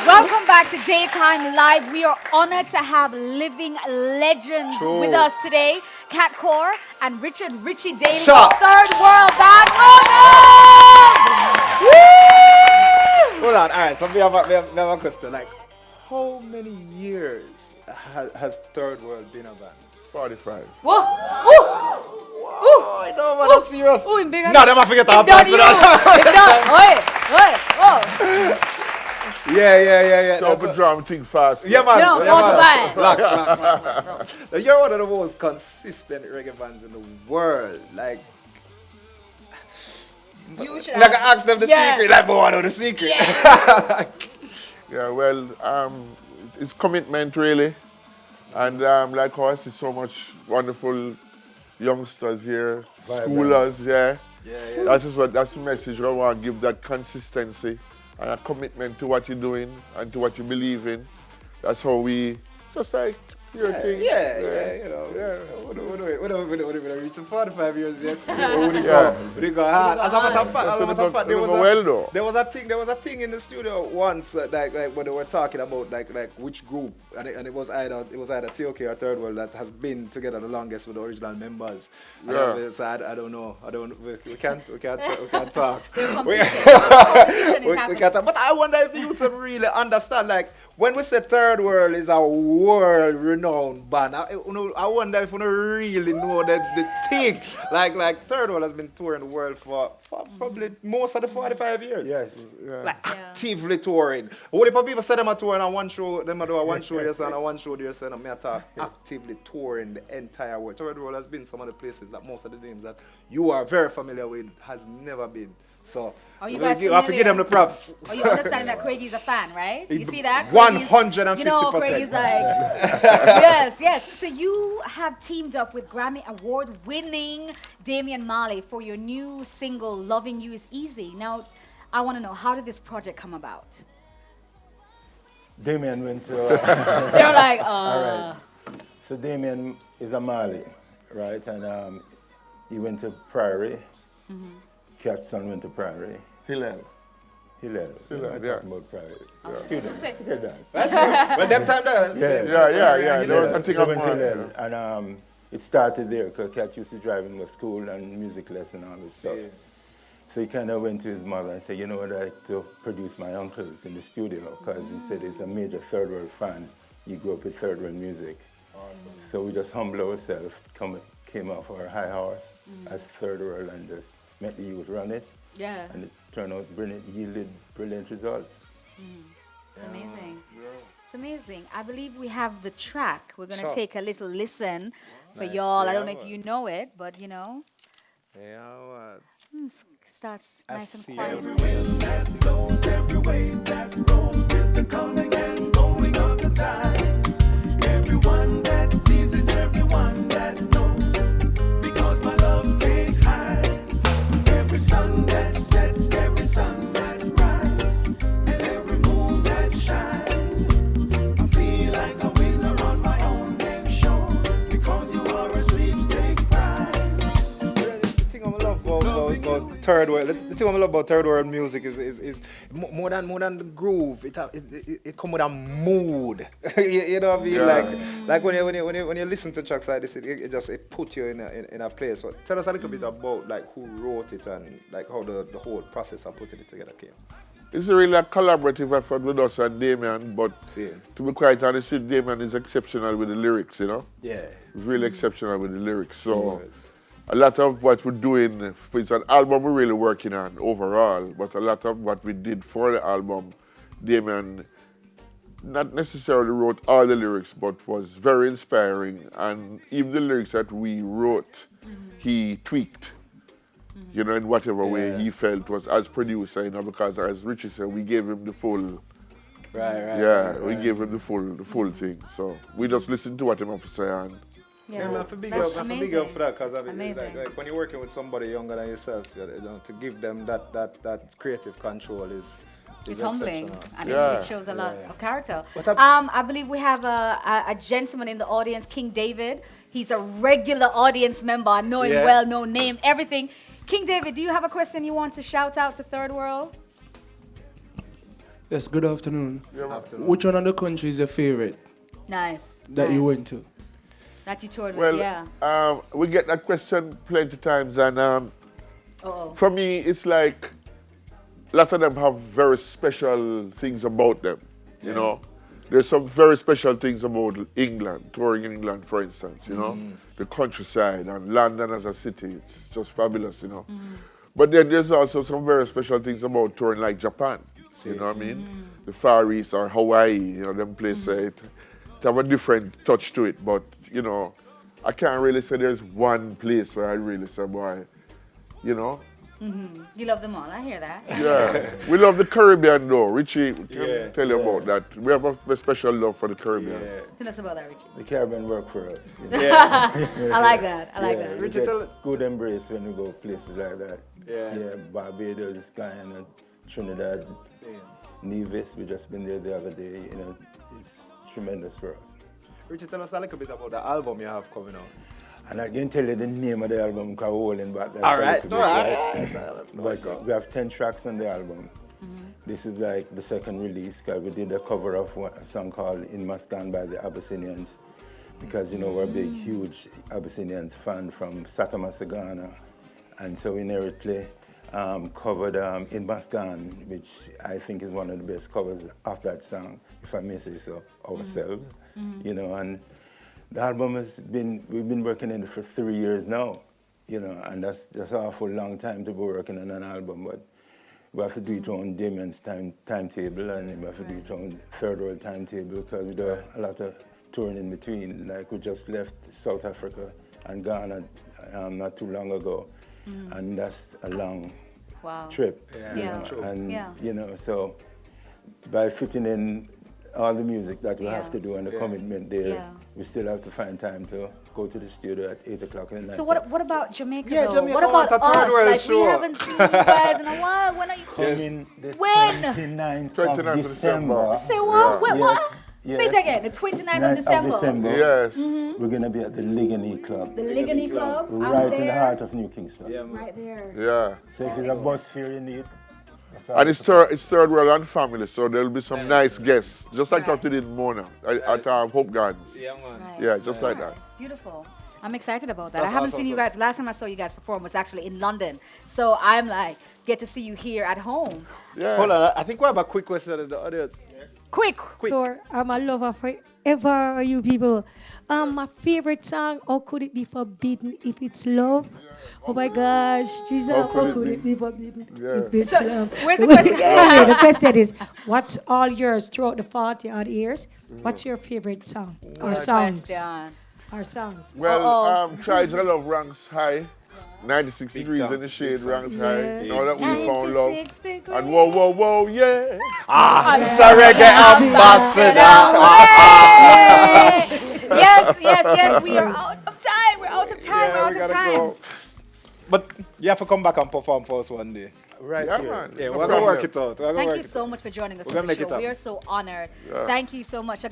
Welcome back to Daytime Live. We are honored to have living legends with us today. Cat Core and Richard Richie Daly of Third World Band. Welcome! Hold on, alright, so we have a question. Like, how many years has Third World been a band? 45. Whoa! Ooh! Oh, I know, man, that's serious. Ooh, I'm big on No, them I forget to have pass for that. Yeah. So for drum, think fast. Yeah, man. No, yeah, also man. bad. No. You're one of the most consistent reggae bands in the world. Like, You should like I ask them the secret. Like, but I know the secret. Yeah, well, it's commitment really. And like how I see so much wonderful youngsters here, schoolers, yeah. That's the message I want to give, that consistency and a commitment to what you're doing and to what you believe in. That's how we just like your thing. Yeah, you know. What do we reach 45 years yet? What do you go hard? As a matter of fact, there was a thing in the studio once, like when they were talking about like which group, and it was either TOK or Third World that has been together the longest with the original members. So I don't know. We can't talk. We can't talk. But I wonder if you two really understand, like, when we say Third World is a world-renowned band, I wonder if we really know the thing. Like Third World has been touring the world for probably most of the 45 years. Yes. Yeah. Like actively touring. Only people say them are touring on one show, them are doing one show yes and one show there, so me actively touring the entire world. Third World has been some of the places that most of the names that you are very familiar with has never been. So you have to give them the props. Oh, you understand that Craigie's a fan, right? You see that? 150%. You know, Craigie's like, yes. So you have teamed up with Grammy Award-winning Damian Marley for your new single, Loving You Is Easy. Now, I want to know, how did this project come about? Damian went to... They're like, All right. So Damian is a Marley, right? And he went to Prairie. Cat's son went to Prairie. Hillel. Yeah. Talking about Prairie. Students. That's it. Well, them time there. Yeah. There was a thing So of went to Hillel. Marley. And it started there because Cat used to drive him to school and music lesson and all this stuff. Yeah. So he kind of went to his mother and said, you know what, I'd like to produce my uncles in the studio, because he said he's a major Third World fan. He grew up with Third World music. Awesome. So we just humbled ourselves, came off our high horse as Third World and just met the youth run it. Yeah. And it turned out brilliant, yielded brilliant results. It's amazing. It's amazing. I believe we have the track. We're going to take a little listen for y'all. I don't know if you know it, but you know. Starts nice and quiet. That blows every wave that rolls with the coming and going of the tides. Everyone that sees is everyone that knows, because my love can't hide. Every sun that sets, every sun that rises, and every moon that shines, I feel like a winner on my own game show, because you are a sweepstake prize. The thing I love about Third World, the thing I love about Third World music is more than the groove. It come with a mood. you know what I mean? Like when you listen to tracks like this, it just put you in a place. But tell us a little bit about like who wrote it and like how the whole process of putting it together came. It's really a collaborative effort with us and Damian, but to be quite honest, Damian is exceptional with the lyrics, you know? Yeah. He's really exceptional with the lyrics. So a lot of what we're doing, it's an album we're really working on overall, but a lot of what we did for the album, Damian not necessarily wrote all the lyrics, but was very inspiring. And even the lyrics that we wrote, he tweaked, you know, in whatever way he felt was as producer, you know, because as Richie said, we gave him the full, we gave him the full thing. So we just listened to what him have to say and I feel big up for that, because I mean, like when you're working with somebody younger than yourself, you know, to give them that creative control is It's humbling, and it shows a lot of character. I believe we have a gentleman in the audience, King David. He's a regular audience member. I know him well, know name, everything. King David, do you have a question you want to shout out to Third World? Yes, good afternoon. Yeah, Which one of the countries is your favorite Nice. that you went to? That you toured with, well, yeah. we get that question plenty times, and Oh. for me, it's like a lot of them have very special things about them. You know, there's some very special things about England, touring in England, for instance. You know, the countryside and London as a city, it's just fabulous. You know, but then there's also some very special things about touring like Japan. You know what I mean? The Far East or Hawaii. You know, them places. It have a different touch to it, but you know, I can't really say there's one place where I really say, boy, you know. You love them all. I hear that. Yeah, we love the Caribbean though. Richie can Yeah. tell you about that. We have a special love for the Caribbean. Tell us about that, Richie. The Caribbean work for us. I like that. I like that. We Richard, get tell- good embrace when we go places like that. Yeah. Barbados, Guyana, Trinidad, Nevis. We just been there the other day. You know, it's tremendous for us. Richard, tell us a little bit about the album you have coming out. And I can tell you the name of the album because we're holding back that. All a right. little bit, right? But we have 10 tracks on the album. This is like the second release because we did a cover of a song called In Mascan by the Abyssinians because, you know, we're a big, huge Abyssinians fan from Satamasa, Ghana. And so we narrowly covered In Mascan, which I think is one of the best covers of that song, if I may say so, ourselves. You know, and the album we've been working on it for 3 years now, you know, and that's an awful long time to be working on an album, but we have to do it on Damian's timetable, and we have to do it on third world timetable because we do a lot of touring in between. Like we just left South Africa and Ghana not too long ago, and that's a long trip. You Yeah. know, and Yeah. you know, so by fitting in all the music that we have to do and the commitment there, we still have to find time to go to the studio at 8 o'clock in the night. So what about Jamaica Yeah, though? Jamaica What about wants a third us? world Like we show. haven't seen you guys in a while. When are you Coming the When? 29th 29th of of December. December. Say what? Wait, what? Yes. Say it again. The 29th of December. Yes. We're going to be at the Ligony Club, The Ligony Club. I'm right in the there. heart of New Kingston. Right there. Yeah. So if it's a bus fare you need, that's all And it's it's third world and family, so there'll be some nice guests, just like what we did in Mona at Hope Gardens. Yeah, man. Right. Yeah, just like that. Beautiful. I'm excited about that. That's I haven't awesome, seen you awesome. guys. Last time I saw you guys perform was actually in London. So I'm like, get to see you here at home. Yeah. Hold on, I think we have a quick question to the audience. Quick. Sure, I'm a lover forever, you people. My favorite song, How Could It Be Forbidden If It's Love? Oh my gosh, Jesus, how could it be forbidden if it's So, love? where's the question? Anyway, the question is, what's all yours throughout the 40 odd years? What's your favorite song or songs? Question. Or songs? Well, Try to Love ranks high. 96 Big degrees time, in the shade big time. ranks high. Yeah. Now that we found love. 96 degrees. And whoa, whoa, whoa, yeah. It's a reggae ambassador. Hey! Yes. We are out of time. We're out of time. We're Yeah, out we of gotta time. go. But you have to come back and perform for us one day. right Yeah, here. man. Yeah, No we're gonna work problem. it out. We're gonna Thank work you it so much for joining us We're on gonna the make it show. up. We are so honored. Thank you so much.